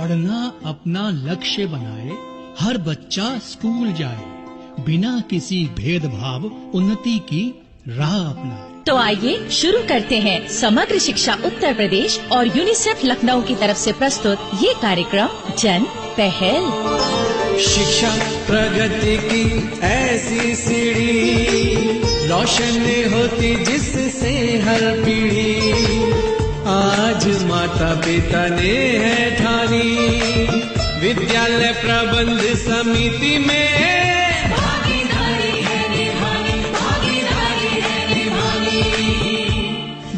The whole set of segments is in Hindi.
पढ़ना अपना लक्ष्य बनाए, हर बच्चा स्कूल जाए, बिना किसी भेदभाव उन्नति की राह अपनाए। तो आइए शुरू करते हैं समग्र शिक्षा उत्तर प्रदेश और यूनिसेफ लखनऊ की तरफ से प्रस्तुत ये कार्यक्रम जन पहल। शिक्षा प्रगति की ऐसी सीढ़ी, रोशन होती जिससे हर पीढ़ी। आज माता पिता ने है ठानी, विद्यालय प्रबंध समिति में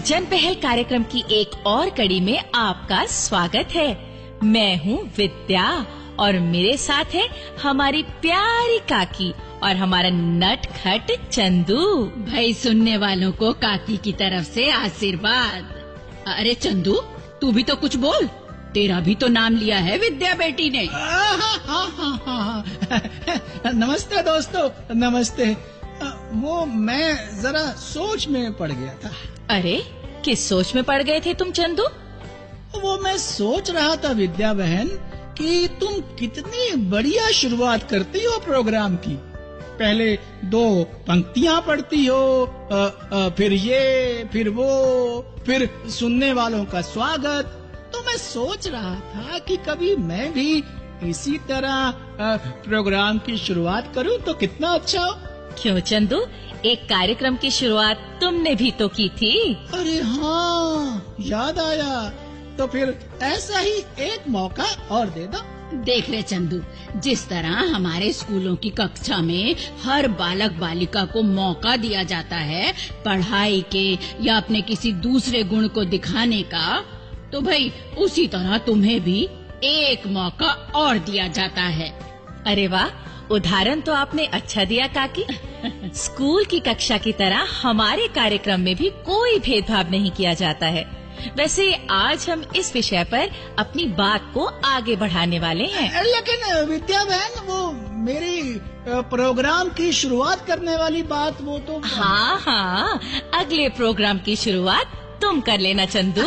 जन पहल कार्यक्रम की एक और कड़ी में आपका स्वागत है। मैं हूँ विद्या और मेरे साथ है हमारी प्यारी काकी और हमारा नटखट चंदू। भाई सुनने वालों को काकी की तरफ से आशीर्वाद। अरे चंदू, तू भी तो कुछ बोल, तेरा भी तो नाम लिया है विद्या बेटी ने। नमस्ते दोस्तों, नमस्ते। वो मैं जरा सोच में पड़ गया था। अरे किस सोच में पड़ गए थे तुम चंदू? वो मैं सोच रहा था विद्या बहन कि तुम कितनी बढ़िया शुरुआत करती हो प्रोग्राम की। पहले 2 पंक्तियाँ पढ़ती हो, फिर ये, फिर वो, फिर सुनने वालों का स्वागत। तो मैं सोच रहा था कि कभी मैं भी इसी तरह प्रोग्राम की शुरुआत करूं तो कितना अच्छा हो। क्यों चंदू, एक कार्यक्रम की शुरुआत तुमने भी तो की थी। अरे हाँ, याद आया। तो फिर ऐसा ही एक मौका और दे दो। देख रहे चंदू, जिस तरह हमारे स्कूलों की कक्षा में हर बालक बालिका को मौका दिया जाता है पढ़ाई के या अपने किसी दूसरे गुण को दिखाने का, तो भाई उसी तरह तुम्हें भी एक मौका और दिया जाता है। अरे वाह, उदाहरण तो आपने अच्छा दिया काकी। स्कूल की कक्षा की तरह हमारे कार्यक्रम में भी कोई भेदभाव नहीं किया जाता है। वैसे आज हम इस विषय पर अपनी बात को आगे बढ़ाने वाले हैं। लेकिन विद्या बहन, वो मेरी प्रोग्राम की शुरुआत करने वाली बात वो तो। हाँ, अगले प्रोग्राम की शुरुआत तुम कर लेना चंदू।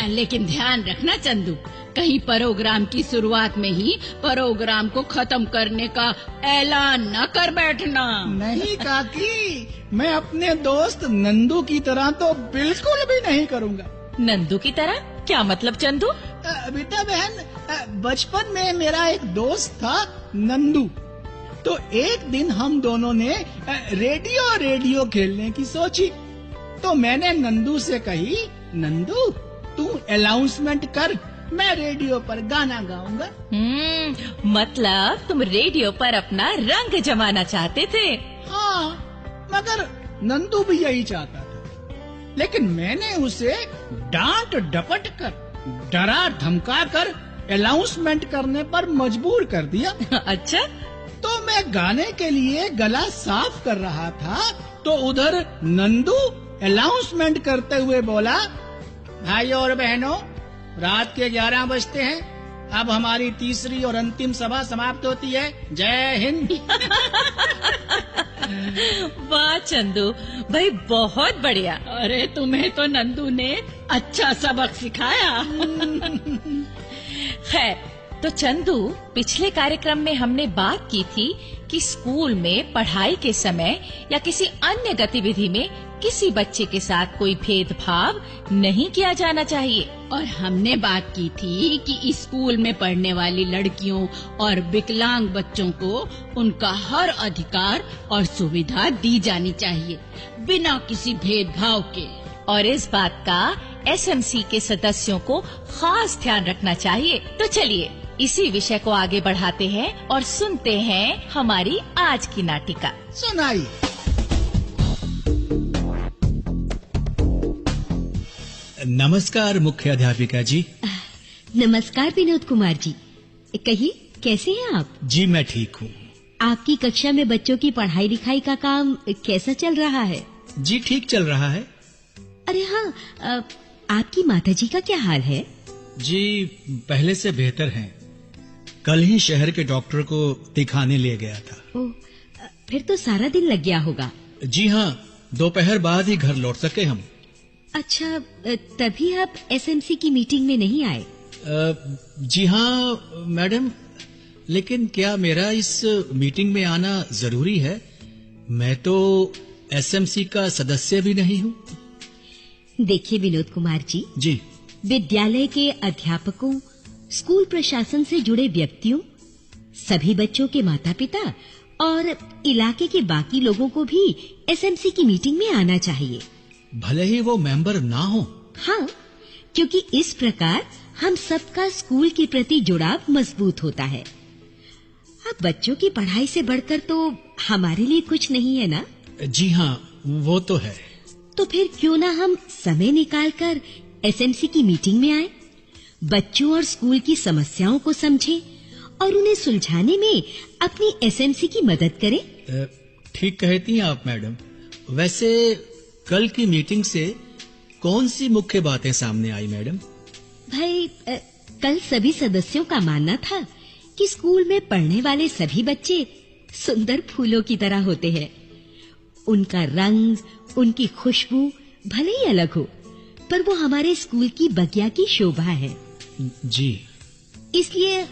लेकिन ध्यान रखना चंदू, कहीं प्रोग्राम की शुरुआत में ही प्रोग्राम को खत्म करने का ऐलान न कर बैठना। नहीं काकी, मैं अपने दोस्त नंदू की तरह तो बिल्कुल भी नहीं करूँगा। नंदू की तरह क्या मतलब चंदू? विद्या बहन, बचपन में मेरा एक दोस्त था नंदू। तो एक दिन हम दोनों ने रेडियो खेलने की सोची। तो मैंने नंदू से कही, नंदू तू अनाउंसमेंट कर, मैं रेडियो पर गाना गाऊंगा। मतलब तुम रेडियो पर अपना रंग जमाना चाहते थे? हाँ, मगर नंदू भी यही चाहता था। लेकिन मैंने उसे डांट डपट कर, डरा धमका कर अनाउंसमेंट करने पर मजबूर कर दिया। अच्छा। तो मैं गाने के लिए गला साफ कर रहा था, तो उधर नंदू अनाउंसमेंट करते हुए बोला, भाइयों और बहनों, रात के 11 बजते हैं। अब हमारी तीसरी और अंतिम सभा समाप्त होती है। जय हिंद। वाह चंदू भाई, बहुत बढ़िया। अरे तुम्हें तो नंदू ने अच्छा सबक सिखाया। खैर, तो चंदू, पिछले कार्यक्रम में हमने बात की थी कि स्कूल में पढ़ाई के समय या किसी अन्य गतिविधि में किसी बच्चे के साथ कोई भेदभाव नहीं किया जाना चाहिए। और हमने बात की थी कि स्कूल में पढ़ने वाली लड़कियों और विकलांग बच्चों को उनका हर अधिकार और सुविधा दी जानी चाहिए, बिना किसी भेदभाव के। और इस बात का एसएमसी के सदस्यों को खास ध्यान रखना चाहिए। तो चलिए इसी विषय को आगे बढ़ाते हैं और सुनते हैं हमारी आज की नाटिका। सुनाइए। नमस्कार मुख्य अध्यापिका जी। नमस्कार विनोद कुमार जी। कहिए, कैसे हैं आप? जी मैं ठीक हूँ। आपकी कक्षा में बच्चों की पढ़ाई लिखाई का काम कैसा चल रहा है? जी ठीक चल रहा है। अरे हाँ, आपकी माताजी का क्या हाल है? जी पहले से बेहतर हैं। कल ही शहर के डॉक्टर को दिखाने ले गया था। ओह, फिर तो सारा दिन लग गया होगा। जी हाँ, दोपहर बाद ही घर लौट सके हम। अच्छा, तभी आप एसएमसी की मीटिंग में नहीं आए? जी हाँ मैडम, लेकिन क्या मेरा इस मीटिंग में आना जरूरी है? मैं तो एसएमसी का सदस्य भी नहीं हूँ। देखिए विनोद कुमार जी, विद्यालय के अध्यापकों, स्कूल प्रशासन से जुड़े व्यक्तियों, सभी बच्चों के माता पिता और इलाके के बाकी लोगों को भी एसएमसी की मीटिंग में आना चाहिए, भले ही वो मेंबर ना हो। हाँ, क्योंकि इस प्रकार हम सबका स्कूल के प्रति जुड़ाव मजबूत होता है। अब बच्चों की पढ़ाई से बढ़कर तो हमारे लिए कुछ नहीं है ना? जी हाँ, वो तो है। तो फिर क्यों ना हम समय निकालकर एसएमसी की मीटिंग में आए, बच्चों और स्कूल की समस्याओं को समझें और उन्हें सुलझाने में अपनी एसएमसी की मदद करें। ठीक कहती हैं आप मैडम। वैसे कल की मीटिंग से कौन सी मुख्य बातें सामने आई मैडम? भाई, कल सभी सदस्यों का मानना था कि स्कूल में पढ़ने वाले सभी बच्चे सुंदर फूलों की तरह होते हैं। उनका रंग, उनकी खुशबू भले ही अलग हो, पर वो हमारे स्कूल की बगिया की शोभा है। जी। इसलिए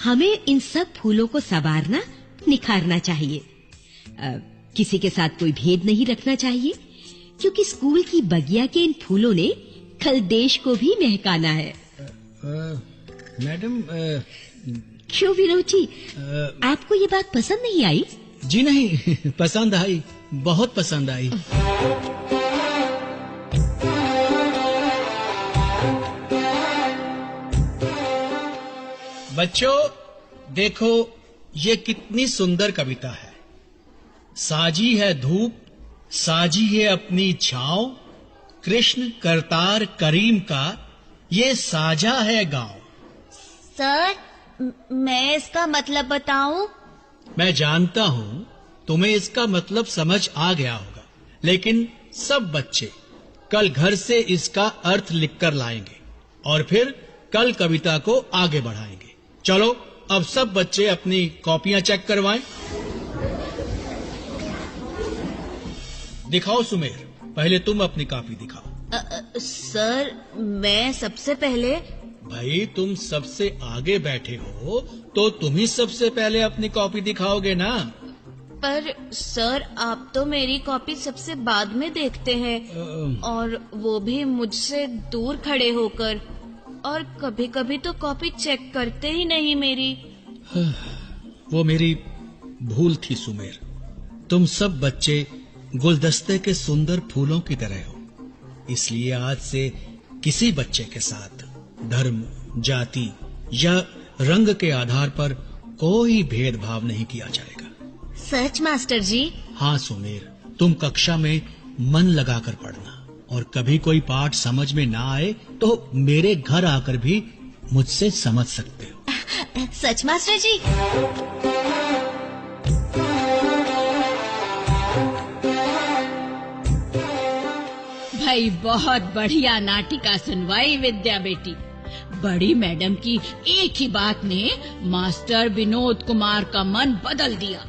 हमें इन सब फूलों को संवारना, निखारना चाहिए। किसी के साथ कोई भेद नहीं रखना चाहिए, क्योंकि स्कूल की बगिया के इन फूलों ने कल देश को भी महकाना है। मैडम, क्यों विनोद जी, आपको ये बात पसंद नहीं आई? जी नहीं, पसंद आई, बहुत पसंद आई। बच्चों देखो, ये कितनी सुंदर कविता है। साजी है धूप, साजी है अपनी छांव, कृष्ण करतार करीम का ये साजा है गांव। सर, मैं इसका मतलब बताऊं? मैं जानता हूँ तुम्हें इसका मतलब समझ आ गया होगा, लेकिन सब बच्चे कल घर से इसका अर्थ लिखकर लाएंगे और फिर कल कविता को आगे बढ़ाएंगे। चलो अब सब बच्चे अपनी कॉपियां चेक करवाएं। दिखाओ सुमेर, पहले तुम अपनी कॉपी दिखाओ। सर, मैं सबसे पहले। भाई तुम सबसे आगे बैठे हो तो तुम ही सबसे पहले अपनी कॉपी दिखाओगे ना। पर सर, आप तो मेरी कॉपी सबसे बाद में देखते हैं, और वो भी मुझसे दूर खड़े होकर, और कभी कभी तो कॉपी चेक करते ही नहीं मेरी। वो मेरी भूल थी सुमेर। तुम सब बच्चे गुलदस्ते के सुंदर फूलों की तरह हो, इसलिए आज से किसी बच्चे के साथ धर्म, जाति या रंग के आधार पर कोई भेदभाव नहीं किया जाएगा। सच मास्टर जी? हाँ सुमेर, तुम कक्षा में मन लगाकर पढ़ना, और कभी कोई पाठ समझ में ना आए तो मेरे घर आकर भी मुझसे समझ सकते हो। सच मास्टर जी? भाई, बहुत बढ़िया नाटिका सुनवाई विद्या बेटी। बड़ी मैडम की एक ही बात ने मास्टर विनोद कुमार का मन बदल दिया,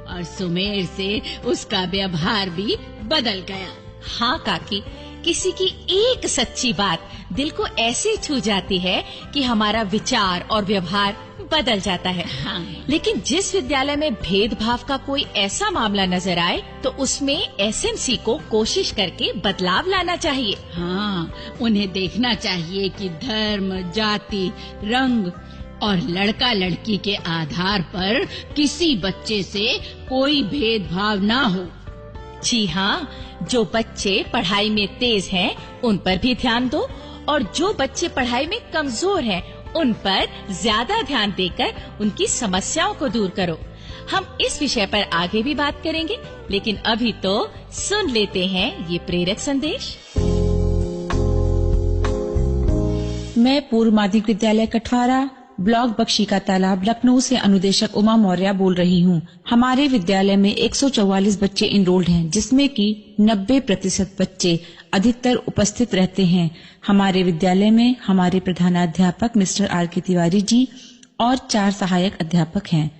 और सुमेर से उसका व्यवहार भी बदल गया। हाँ काकी, किसी की एक सच्ची बात दिल को ऐसे छू जाती है कि हमारा विचार और व्यवहार बदल जाता है। हाँ। लेकिन जिस विद्यालय में भेदभाव का कोई ऐसा मामला नजर आए तो उसमें एसएमसी को कोशिश करके बदलाव लाना चाहिए। हाँ, उन्हें देखना चाहिए कि धर्म, जाति, रंग और लड़का लड़की के आधार पर किसी बच्चे से कोई भेदभाव ना हो। जी हाँ, जो बच्चे पढ़ाई में तेज हैं, उन पर भी ध्यान दो, और जो बच्चे पढ़ाई में कमजोर हैं, उन पर ज्यादा ध्यान देकर उनकी समस्याओं को दूर करो। हम इस विषय पर आगे भी बात करेंगे, लेकिन अभी तो सुन लेते हैं ये प्रेरक संदेश। मैं पूर्व माध्यमिक विद्यालय कठवारा, ब्लॉक बख्शी का तालाब, लखनऊ से अनुदेशक उमा मौर्य बोल रही हूँ। हमारे विद्यालय में 144 बच्चे इनरोल्ड हैं, जिसमें कि 90% बच्चे अधिकतर उपस्थित रहते हैं। हमारे विद्यालय में हमारे प्रधानाध्यापक मिस्टर आर के तिवारी जी और 4 सहायक अध्यापक हैं,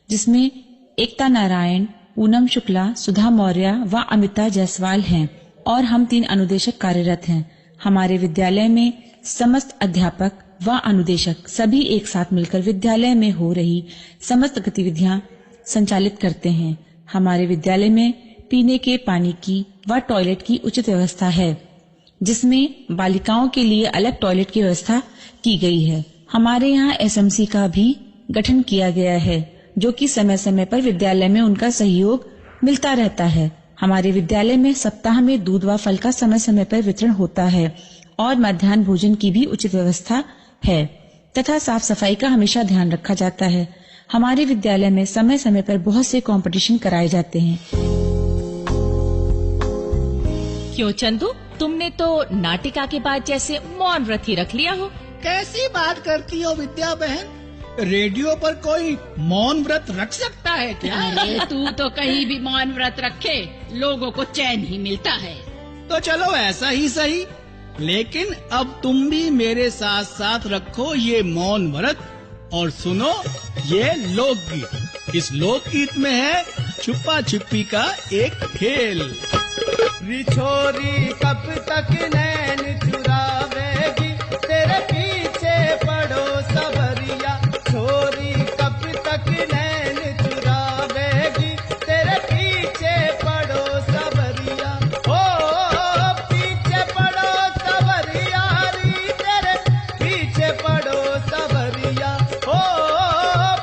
जिसमें एकता नारायण, पूनम शुक्ला, सुधा मौर्य व अमिता जायसवाल हैं, और हम 3 अनुदेशक कार्यरत हैं। हमारे विद्यालय में समस्त अध्यापक व अनुदेशक सभी एक साथ मिलकर विद्यालय में हो रही समस्त गतिविधियां संचालित करते हैं। हमारे विद्यालय में पीने के पानी की व टॉयलेट की उचित व्यवस्था है, जिसमें बालिकाओं के लिए अलग टॉयलेट की व्यवस्था की गई है। हमारे यहाँ एसएमसी का भी गठन किया गया है, जो कि समय समय पर विद्यालय में उनका सहयोग मिलता रहता है। हमारे विद्यालय में सप्ताह में दूध व फल का समय समय पर वितरण होता है और मध्याह्न भोजन की भी उचित व्यवस्था है तथा साफ सफाई का हमेशा ध्यान रखा जाता है। हमारे विद्यालय में समय समय पर बहुत से कंपटीशन कराए जाते हैं। क्यों चंदू, तुमने तो नाटिका के बाद जैसे मौन व्रत ही रख लिया हो। कैसी बात करती हो विद्या बहन, रेडियो पर कोई मौन व्रत रख सकता है क्या? अरे तू तो कहीं भी मौन व्रत रखे लोगों को चैन ही मिलता है। तो चलो ऐसा ही सही, लेकिन अब तुम भी मेरे साथ साथ रखो ये मौन व्रत और सुनो ये लोकगीत। इस लोकगीत में है छुपा छुपी का एक खेल। रिछोरी कब तक नैन चुरावेगी, तेरे पीछे पड़ो सबरिया। छोरी कब तक नैन चुरावेगी, तेरे पीछे पड़ो सबरिया। ओ पीछे पड़ो सबरिया री, तेरे पीछे पड़ो सबरिया। ओ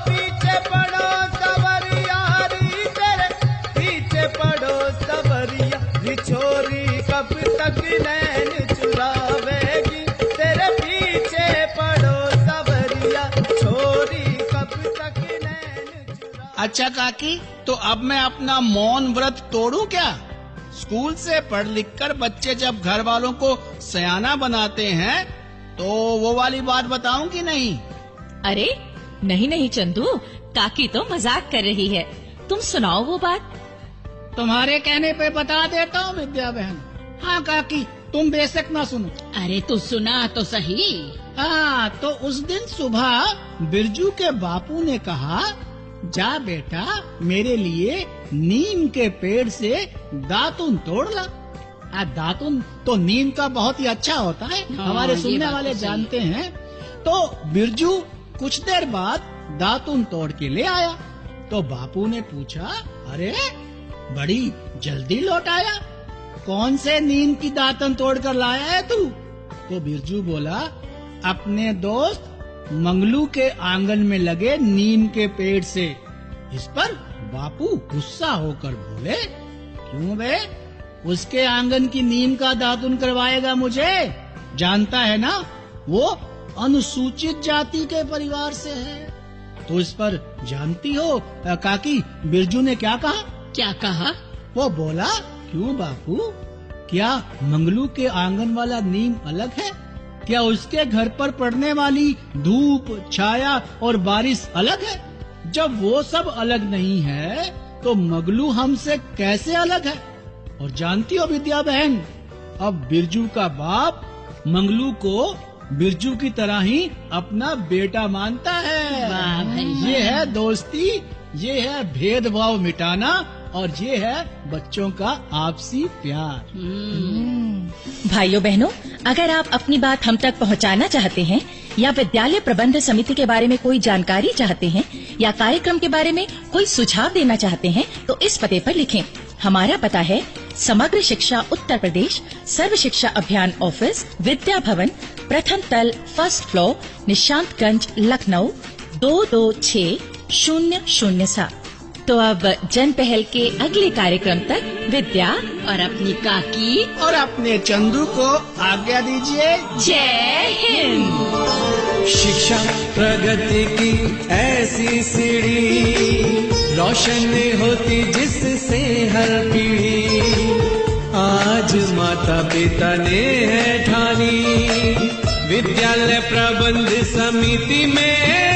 पीछे पड़ो सबरिया री, तेरे पीछे पड़ो सबरिया। रिछोरी कब तक नैन चुरावेगी, तेरे पीछे पड़ो सबरिया। छोरी कब तक नैन चुरा। अच्छा काकी, तो अब मैं अपना मौन व्रत तोड़ूं क्या? स्कूल से पढ़ लिख कर बच्चे जब घर वालों को सयाना बनाते हैं तो वो वाली बात बताऊं कि नहीं? अरे नहीं नहीं चंदू, काकी तो मजाक कर रही है। तुम सुनाओ वो बात। तुम्हारे कहने पे बता देता हूँ विद्या बहन। हाँ काकी, तुम बेशक ना सुनो। अरे तू सुना तो सही। हाँ, तो उस दिन सुबह बिरजू के बापू ने कहा, जा बेटा मेरे लिए नीम के पेड़ से दातुन तोड़ ला। दातुन तो नीम का बहुत ही अच्छा होता है, हमारे सुनने वाले जानते हैं। तो बिरजू कुछ देर बाद दातुन तोड़ के ले आया। तो बापू ने पूछा, अरे बड़ी जल्दी लौट आया, कौन से नीम की दातन तोड़ कर लाया है तू? तो बिरजू बोला, अपने दोस्त मंगलू के आंगन में लगे नीम के पेड़ से। इस पर बापू गुस्सा होकर बोले, क्यों बे, उसके आंगन की नीम का दातुन करवाएगा मुझे? जानता है ना वो अनुसूचित जाति के परिवार से है। तो इस पर जानती हो काकी बिरजू ने क्या कहा? क्या कहा? वो बोला, क्यों बापू, क्या मंगलू के आंगन वाला नीम अलग है? क्या उसके घर पर पड़ने वाली धूप, छाया और बारिश अलग है? जब वो सब अलग नहीं है तो मंगलू हमसे कैसे अलग है? और जानती हो विद्या बहन, अब बिरजू का बाप मंगलू को बिरजू की तरह ही अपना बेटा मानता है। वाह भाई, ये है दोस्ती, ये है भेदभाव मिटाना और ये है बच्चों का आपसी प्यार। भाइयों बहनों, अगर आप अपनी बात हम तक पहुंचाना चाहते हैं या विद्यालय प्रबंध समिति के बारे में कोई जानकारी चाहते हैं या कार्यक्रम के बारे में कोई सुझाव देना चाहते हैं तो इस पते पर लिखें। हमारा पता है समग्र शिक्षा उत्तर प्रदेश, सर्व शिक्षा अभियान ऑफिस, विद्या भवन, प्रथम तल, फर्स्ट फ्लोर, निशांतगंज, लखनऊ 226007। तो अब जन पहल के अगले कार्यक्रम तक विद्या और अपनी काकी और अपने चंदू को आज्ञा दीजिए। जय हिंद। शिक्षा प्रगति की ऐसी सीढ़ी, रोशन होती जिससे हर पीढ़ी। आज माता पिता ने है ठानी, विद्यालय प्रबंध समिति में